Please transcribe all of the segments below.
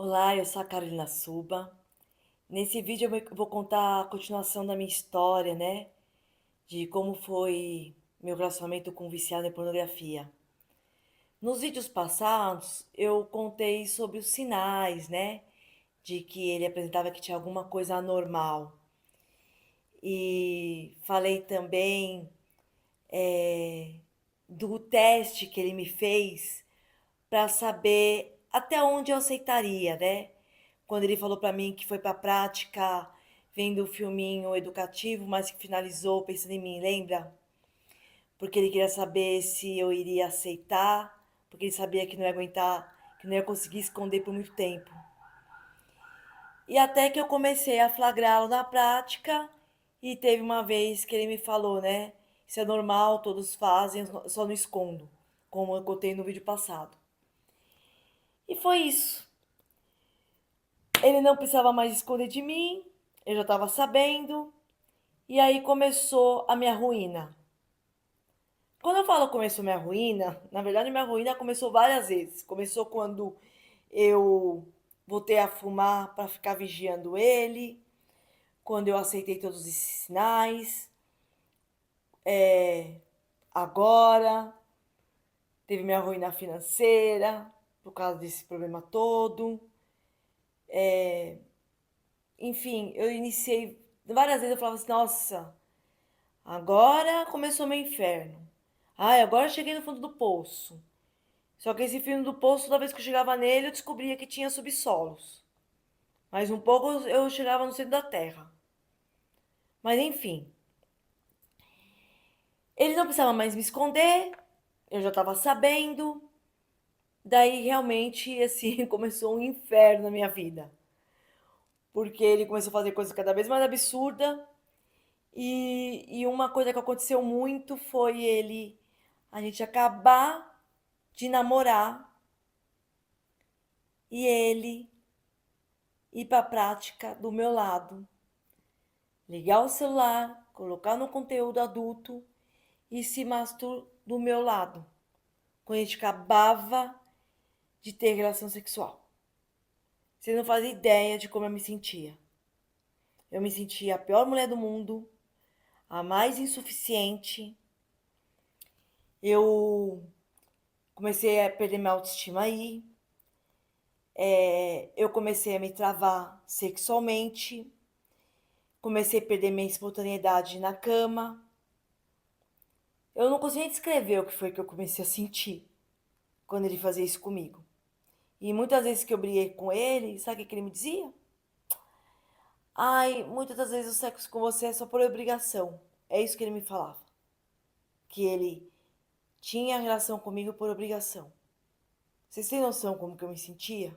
Olá, eu sou a Carolina Suba. Nesse vídeo eu vou contar a continuação da minha história, né? De como foi meu relacionamento com o viciado em pornografia. Nos vídeos passados, eu contei sobre os sinais, né? De que ele apresentava que tinha alguma coisa anormal. E falei também do teste que ele me fez para saber até onde eu aceitaria, né? Quando ele falou para mim que foi para a prática vendo o filminho educativo, mas que finalizou pensando em mim, lembra? Porque ele queria saber se eu iria aceitar, porque ele sabia que não ia aguentar, que não ia conseguir esconder por muito tempo. E até que eu comecei a flagrá-lo na prática, e teve uma vez que ele me falou, né? Isso é normal, todos fazem, eu só não escondo, como eu contei no vídeo passado. E foi isso. Ele não precisava mais esconder de mim, eu já estava sabendo, e aí começou a minha ruína. Quando eu falo começou minha ruína, na verdade minha ruína começou várias vezes. Começou quando eu voltei a fumar para ficar vigiando ele, quando eu aceitei todos esses sinais. Agora teve minha ruína financeira por causa desse problema todo. Enfim, eu iniciei várias vezes, eu falava assim, nossa, agora começou meu inferno. Ai, agora eu cheguei no fundo do poço. Só que esse fundo do poço, toda vez que eu chegava nele, eu descobria que tinha subsolos. Mas um pouco eu chegava no centro da terra. Mas enfim, ele não precisava mais me esconder, eu já estava sabendo. Daí realmente, assim, começou um inferno na minha vida. Porque ele começou a fazer coisas cada vez mais absurdas. E uma coisa que aconteceu muito foi a gente acabar de namorar e ele ir para a prática do meu lado. Ligar o celular, colocar no conteúdo adulto e se masturbar do meu lado. Quando a gente acabava de ter relação sexual. Você não faz ideia de como eu me sentia. Eu me sentia a pior mulher do mundo, a mais insuficiente. Eu comecei a perder minha autoestima aí. Eu comecei a me travar sexualmente. Comecei a perder minha espontaneidade na cama. Eu não consigo nem descrever o que foi que eu comecei a sentir quando ele fazia isso comigo. E muitas vezes que eu briguei com ele, sabe o que ele me dizia? Ai, muitas das vezes o sexo com você é só por obrigação. É isso que ele me falava. Que ele tinha relação comigo por obrigação. Vocês têm noção como que eu me sentia?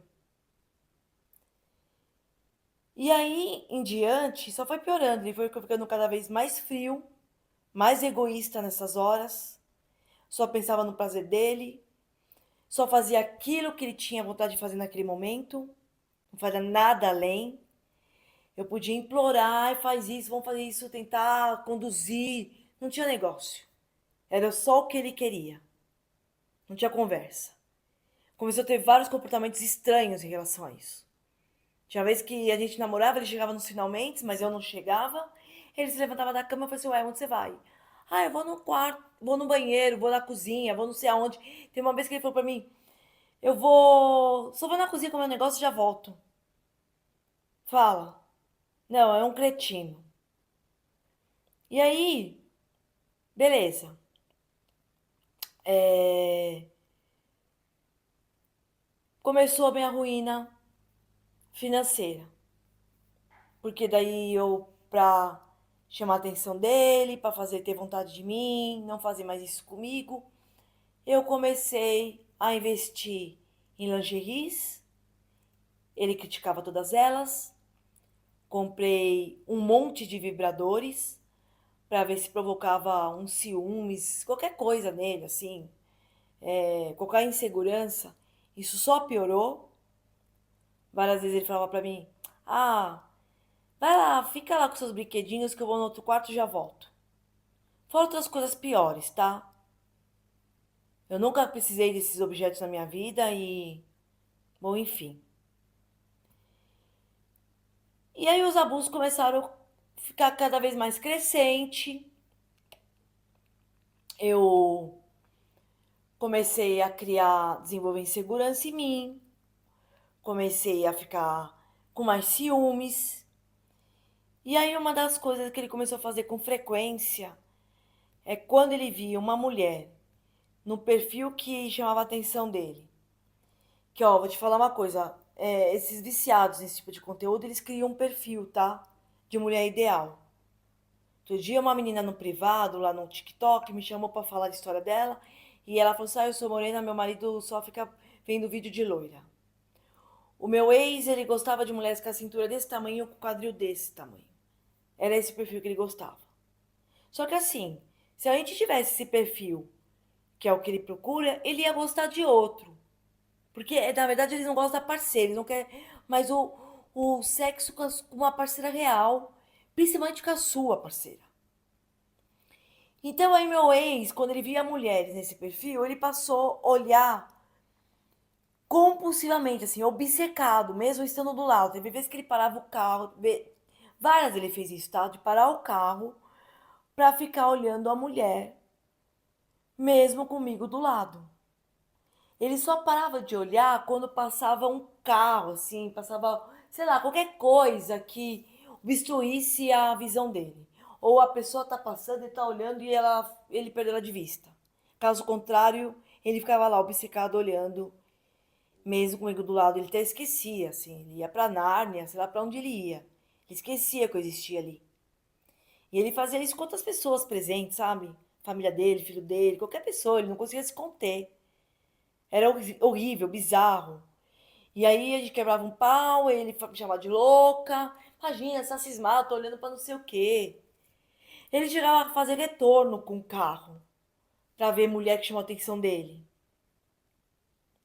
E aí, em diante, só foi piorando. Ele foi ficando cada vez mais frio, mais egoísta nessas horas. Só pensava no prazer dele. Só fazia aquilo que ele tinha vontade de fazer naquele momento. Não fazia nada além. Eu podia implorar, faz isso, vamos fazer isso, tentar conduzir. Não tinha negócio. Era só o que ele queria. Não tinha conversa. Começou a ter vários comportamentos estranhos em relação a isso. Tinha vez que a gente namorava, ele chegava nos finalmente, mas eu não chegava. Ele se levantava da cama e falou assim, ué, onde você vai? Ah, eu vou no quarto, vou no banheiro, vou na cozinha, vou não sei aonde. Tem uma vez que ele falou pra mim, eu vou... Só vou na cozinha comer um negócio e já volto. Fala. Não, é um cretino. E aí, beleza. Começou a minha ruína financeira. Porque daí eu, pra chamar a atenção dele, pra fazer ter vontade de mim, não fazer mais isso comigo, eu comecei a investir em lingeries. Ele criticava todas elas. Comprei um monte de vibradores para ver se provocava um ciúmes, qualquer coisa nele, assim, qualquer insegurança. Isso só piorou. Várias vezes ele falava para mim: Ah, vai lá, fica lá com seus brinquedinhos que eu vou no outro quarto e já volto. Fora outras coisas piores, tá? Eu nunca precisei desses objetos na minha vida e, bom, enfim. E aí os abusos começaram a ficar cada vez mais crescente. Eu comecei a desenvolver insegurança em mim, comecei a ficar com mais ciúmes. E aí uma das coisas que ele começou a fazer com frequência é quando ele via uma mulher no perfil que chamava a atenção dele. Que, ó, vou te falar uma coisa, esses viciados nesse tipo de conteúdo, eles criam um perfil, tá? De mulher ideal. Outro dia uma menina no privado, lá no TikTok, me chamou pra falar a história dela, e ela falou assim, eu sou morena, meu marido só fica vendo vídeo de loira. O meu ex, ele gostava de mulheres com a cintura desse tamanho, com o quadril desse tamanho. Era esse perfil que ele gostava. Só que assim, se a gente tivesse esse perfil, que é o que ele procura, ele ia gostar de outro. Porque, na verdade, eles não gostam da parceira, eles não querem mais o sexo com uma parceira real, principalmente com a sua parceira. Então, aí, meu ex, quando ele via mulheres nesse perfil, ele passou a olhar compulsivamente, assim, obcecado, mesmo estando do lado. Teve vezes que ele parava o carro, várias ele fez isso, tá? De parar o carro pra ficar olhando a mulher, mesmo comigo do lado. Ele só parava de olhar quando passava um carro, assim, passava, sei lá, qualquer coisa que obstruísse a visão dele. Ou a pessoa tá passando e tá olhando e ele perdeu ela de vista. Caso contrário, ele ficava lá obcecado olhando, mesmo comigo do lado. Ele até esquecia, assim, ele ia pra Nárnia, sei lá pra onde ele ia. Ele esquecia que eu existia ali. E ele fazia isso com outras pessoas presentes, sabe? Família dele, filho dele, qualquer pessoa, ele não conseguia se conter. Era horrível, bizarro. E aí a gente quebrava um pau, ele me chamava de louca. Imagina, essa cismada, tô olhando pra não sei o quê. Ele chegava a fazer retorno com o carro pra ver mulher que chamou a atenção dele.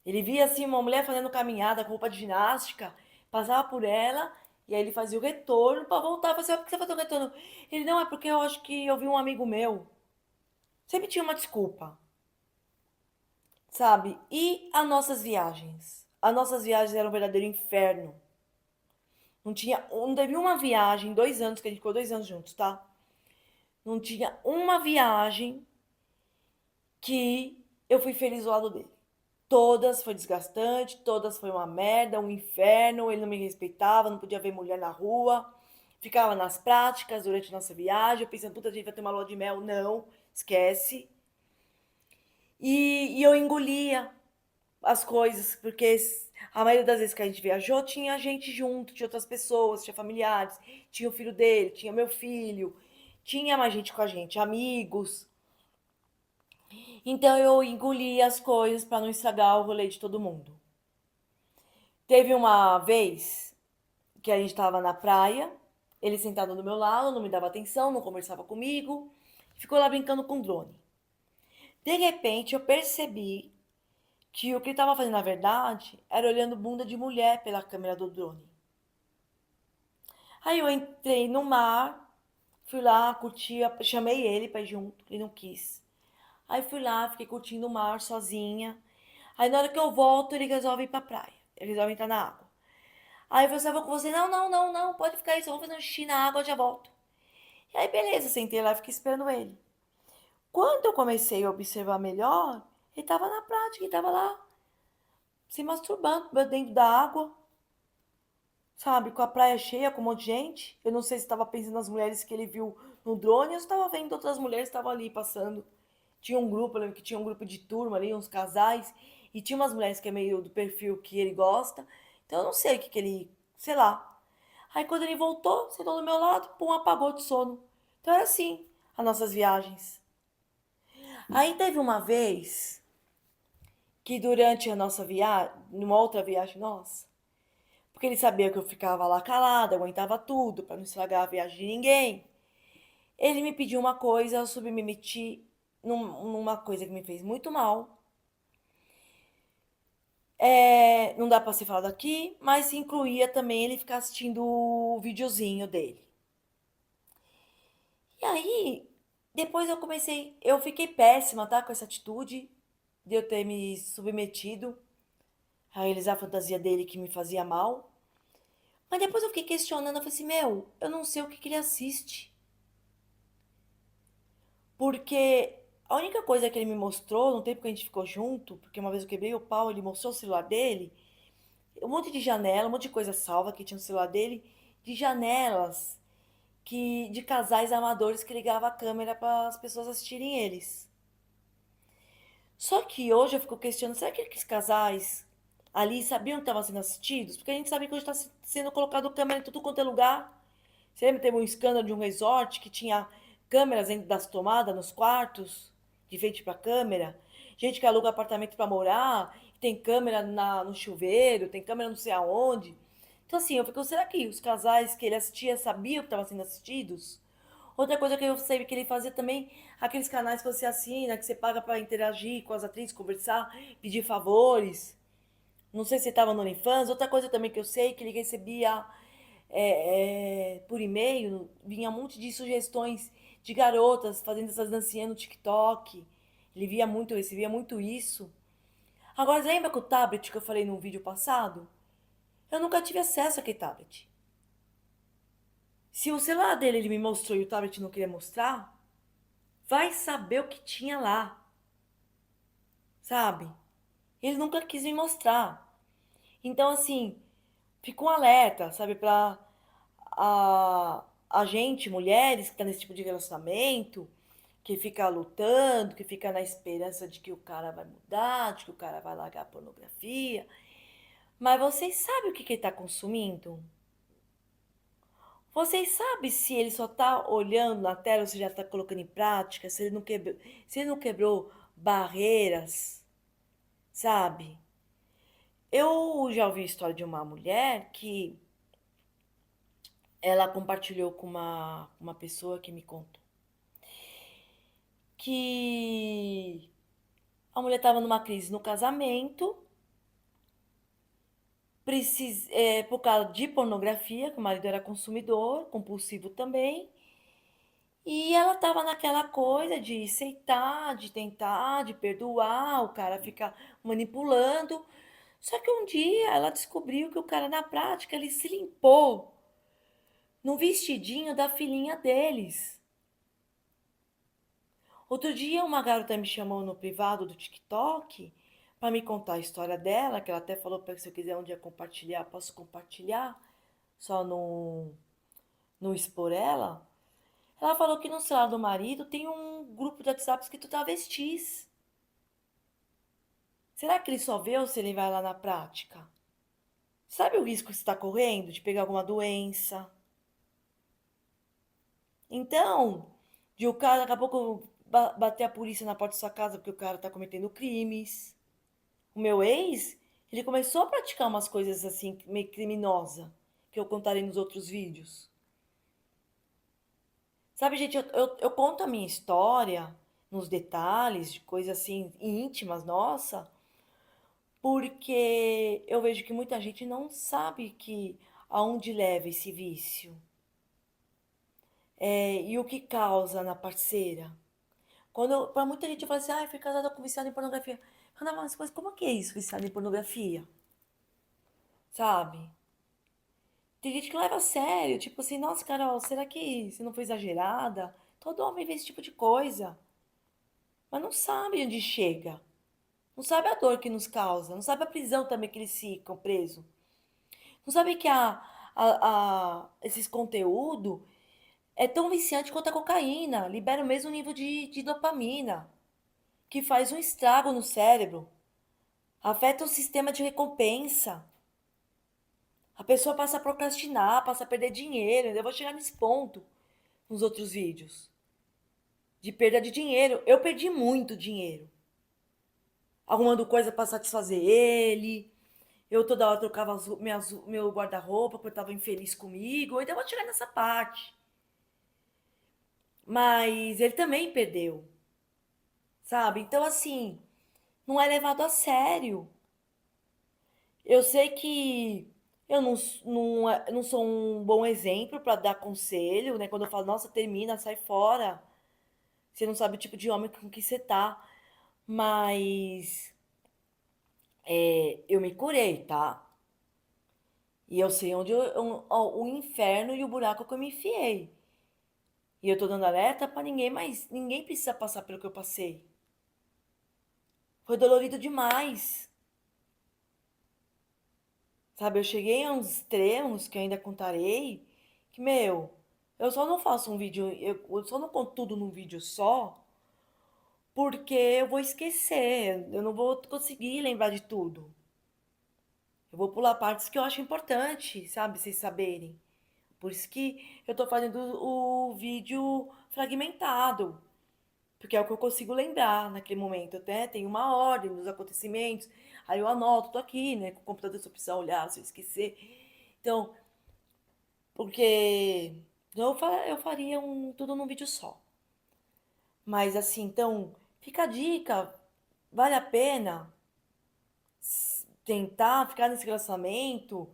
Ele via assim uma mulher fazendo caminhada com roupa de ginástica, passava por ela e aí ele fazia o retorno pra voltar. Eu falei assim, por que você fazia o retorno? Ele, não, é porque eu acho que eu vi um amigo meu. Sempre tinha uma desculpa, sabe? E as nossas viagens? As nossas viagens eram um verdadeiro inferno. Não teve uma viagem, 2 anos, que a gente ficou 2 anos juntos, tá? Não tinha uma viagem que eu fui feliz do lado dele. Todas foi desgastante, todas foi uma merda, um inferno, ele não me respeitava, não podia ver mulher na rua, ficava nas práticas durante nossa viagem, eu pensando, puta, a gente vai ter uma lua de mel. Não, esquece. E eu engolia as coisas, porque a maioria das vezes que a gente viajou, tinha gente junto, tinha outras pessoas, tinha familiares, tinha o filho dele, tinha meu filho, tinha mais gente com a gente, amigos. Então eu engolia as coisas para não estragar o rolê de todo mundo. Teve uma vez que a gente estava na praia, ele sentado do meu lado, não me dava atenção, não conversava comigo, ficou lá brincando com o drone. De repente eu percebi que o que ele estava fazendo na verdade era olhando bunda de mulher pela câmera do drone. Aí eu entrei no mar, fui lá, curti, chamei ele pra ir junto, ele não quis. Aí fui lá, fiquei curtindo o mar sozinha. Aí na hora que eu volto, ele resolve ir pra praia. Ele resolve entrar na água. Aí eu falei assim, eu vou com você. Não, não, não, não, pode ficar aí, só vou fazer um xixi na água, eu já volto. E aí beleza, sentei lá e fiquei esperando ele. Quando eu comecei a observar melhor, ele tava na prática, ele tava lá se masturbando dentro da água, sabe, com a praia cheia, com um monte de gente. Eu não sei se estava pensando nas mulheres que ele viu no drone ou se estava vendo outras mulheres que estavam ali passando. Tinha um grupo, eu lembro que tinha um grupo de turma ali, uns casais, e tinha umas mulheres que é meio do perfil que ele gosta. Então eu não sei o que que ele, sei lá. Aí quando ele voltou, sentou do meu lado, pum, apagou de sono. Então era assim, as nossas viagens. Aí teve uma vez que durante a nossa viagem, numa outra viagem nossa, porque ele sabia que eu ficava lá calada, aguentava tudo para não estragar a viagem de ninguém. Ele me pediu uma coisa, eu submeti numa coisa que me fez muito mal. Não dá para ser falado aqui, mas incluía também ele ficar assistindo o videozinho dele. E aí, depois eu fiquei péssima, tá, com essa atitude de eu ter me submetido a realizar a fantasia dele que me fazia mal. Mas depois eu fiquei questionando, eu falei assim, meu, eu não sei o que ele assiste. Porque a única coisa que ele me mostrou no tempo que a gente ficou junto, porque uma vez eu quebrei o pau, ele mostrou o celular dele, um monte de janela, um monte de coisa salva que tinha no celular dele, de janelas que de casais amadores que ligava a câmera para as pessoas assistirem eles. Só que hoje eu fico questionando, será que aqueles casais ali sabiam que estavam sendo assistidos? Porque a gente sabe que hoje está sendo colocado câmera em tudo quanto é lugar. Você lembra que teve um escândalo de um resort que tinha câmeras dentro das tomadas, nos quartos, de frente para câmera? Gente que aluga apartamento para morar, tem câmera no chuveiro, tem câmera não sei aonde. Então, assim, eu fico, será que os casais que ele assistia sabiam que estavam sendo assistidos? Outra coisa que eu sei que ele fazia também, aqueles canais que você assina, que você paga para interagir com as atrizes, conversar, pedir favores. Não sei se estava no OnlyFans. Outra coisa também que eu sei que ele recebia por e-mail, vinha um monte de sugestões de garotas fazendo essas dancinhas no TikTok. Ele via muito, recebia muito isso. Agora, lembra que o tablet que eu falei no vídeo passado? Eu nunca tive acesso àquele tablet. Se o celular dele ele me mostrou e o tablet não queria mostrar, vai saber o que tinha lá, sabe? Ele nunca quis me mostrar. Então, assim, fica um alerta, sabe, pra a gente, mulheres que tá nesse tipo de relacionamento, que fica lutando, que fica na esperança de que o cara vai mudar, de que o cara vai largar a pornografia. Mas vocês sabem o que ele tá consumindo? Vocês sabem se ele só tá olhando na tela ou se já tá colocando em prática, se ele não quebrou barreiras, sabe? Eu já ouvi a história de uma mulher que ela compartilhou com uma pessoa que me contou que a mulher estava numa crise no casamento, por causa de pornografia, que o marido era consumidor, compulsivo também, e ela estava naquela coisa de aceitar, de tentar, de perdoar, o cara fica manipulando. Só que um dia ela descobriu que o cara, na prática, ele se limpou no vestidinho da filhinha deles. Outro dia, uma garota me chamou no privado do TikTok para me contar a história dela, que ela até falou para que se eu quiser um dia compartilhar, posso compartilhar, só não expor ela. Ela falou que no celular do marido tem um grupo de WhatsApp escrito travestis. Será que ele só vê ou se ele vai lá na prática? Sabe o risco que você está correndo de pegar alguma doença? Então, de o cara daqui a pouco bater a polícia na porta da sua casa porque o cara está cometendo crimes. O meu ex, ele começou a praticar umas coisas assim, meio criminosa, que eu contarei nos outros vídeos. Sabe, gente, eu conto a minha história nos detalhes, de coisas assim íntimas, nossa, porque eu vejo que muita gente não sabe que aonde leva esse vício. E o que causa na parceira. Para muita gente eu falo assim, ah, eu fui casada com viciado em pornografia. Eu falo, mas como que é isso, viciado em pornografia? Sabe? Tem gente que leva a sério, tipo assim, nossa, Carol, será que você não foi exagerada? Todo homem vê esse tipo de coisa, mas não sabe onde chega. Não sabe a dor que nos causa, não sabe a prisão também que eles ficam presos. Não sabe que esses conteúdos é tão viciante quanto a cocaína, libera o mesmo nível de dopamina, que faz um estrago no cérebro, afeta o sistema de recompensa. A pessoa passa a procrastinar, passa a perder dinheiro. Eu vou chegar nesse ponto nos outros vídeos. De perda de dinheiro. Eu perdi muito dinheiro. Arrumando coisa para satisfazer ele. Eu toda hora trocava meu guarda-roupa porque eu estava infeliz comigo. Eu ainda vou chegar nessa parte. Mas ele também perdeu. Sabe? Então, assim, não é levado a sério. Eu sei que eu não sou um bom exemplo para dar conselho, né? Quando eu falo, nossa, termina, sai fora. Você não sabe o tipo de homem com que você tá. Mas eu me curei, tá? E eu sei onde o inferno e o buraco que eu me enfiei. E eu tô dando alerta pra ninguém, mas ninguém precisa passar pelo que eu passei. Foi dolorido demais. Sabe, eu cheguei a uns extremos que eu ainda contarei, que, meu, eu só não faço um vídeo, eu só não conto tudo num vídeo só, porque eu vou esquecer, eu não vou conseguir lembrar de tudo. Eu vou pular partes que eu acho importante, sabe, vocês saberem. Por isso que eu tô fazendo o vídeo fragmentado, porque é o que eu consigo lembrar naquele momento, né? Tem uma ordem dos acontecimentos, aí eu anoto, tô aqui, né, com o computador se eu precisar olhar, se eu esquecer. Então, porque eu faria tudo num vídeo só. Mas assim, então, fica a dica, vale a pena tentar ficar nesse relacionamento,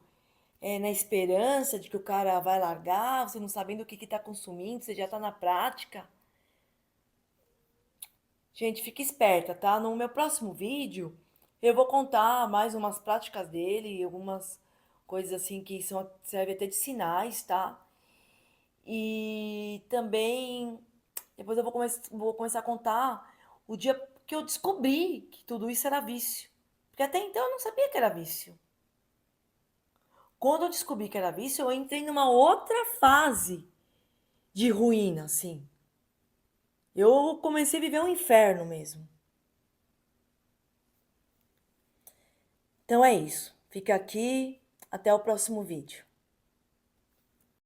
na esperança de que o cara vai largar, você não sabendo o que que tá consumindo, você já tá na prática. Gente, fica esperta, tá? No meu próximo vídeo, eu vou contar mais umas práticas dele, algumas coisas assim que servem até de sinais, tá? E também depois eu vou começar a contar o dia que eu descobri que tudo isso era vício. Porque até então eu não sabia que era vício. Quando eu descobri que era vício, eu entrei numa outra fase de ruína, assim. Eu comecei a viver um inferno mesmo. Então é isso. Fica aqui. Até o próximo vídeo.